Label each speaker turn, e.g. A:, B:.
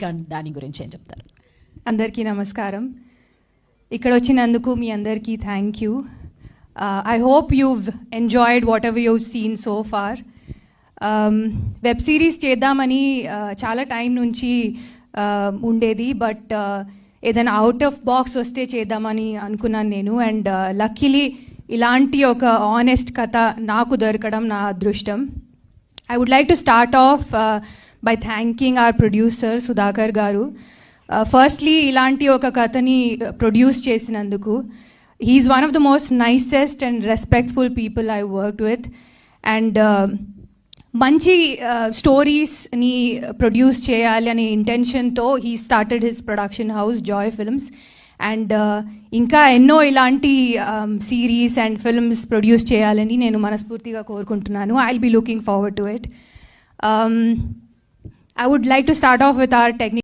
A: దాని గురించి ఏం చెప్తారు?
B: అందరికీ నమస్కారం. ఇక్కడ వచ్చినందుకు మీ అందరికీ thank you. I hope you've enjoyed whatever you've seen so far. Web series చేద్దామని చాలా టైం నుంచి ఉండేది, బట్ ఏదైనా అవుట్ ఆఫ్ బాక్స్ వస్తే చేద్దామని అనుకున్నాను నేను. అండ్ లక్కీలీ ఇలాంటి ఒక ఆనెస్ట్ కథ నాకు దొరకడం నా అదృష్టం. I would like to start off by thanking our producer Sudhakar garu. Firstly, ilanti oka kathani produce chesinanduku. He is one of the most nicest and respectful people I worked with, and manchi stories ni produce cheyali ane intention tho he started his production house Joy Films, and ఇంకా ఎన్నో ఇలాంటి series and films produce చేయాలని నేను మనస్ఫూర్తిగా కోరుకుంటున్నాను. I'll be looking forward to it. I would like to start off with our technical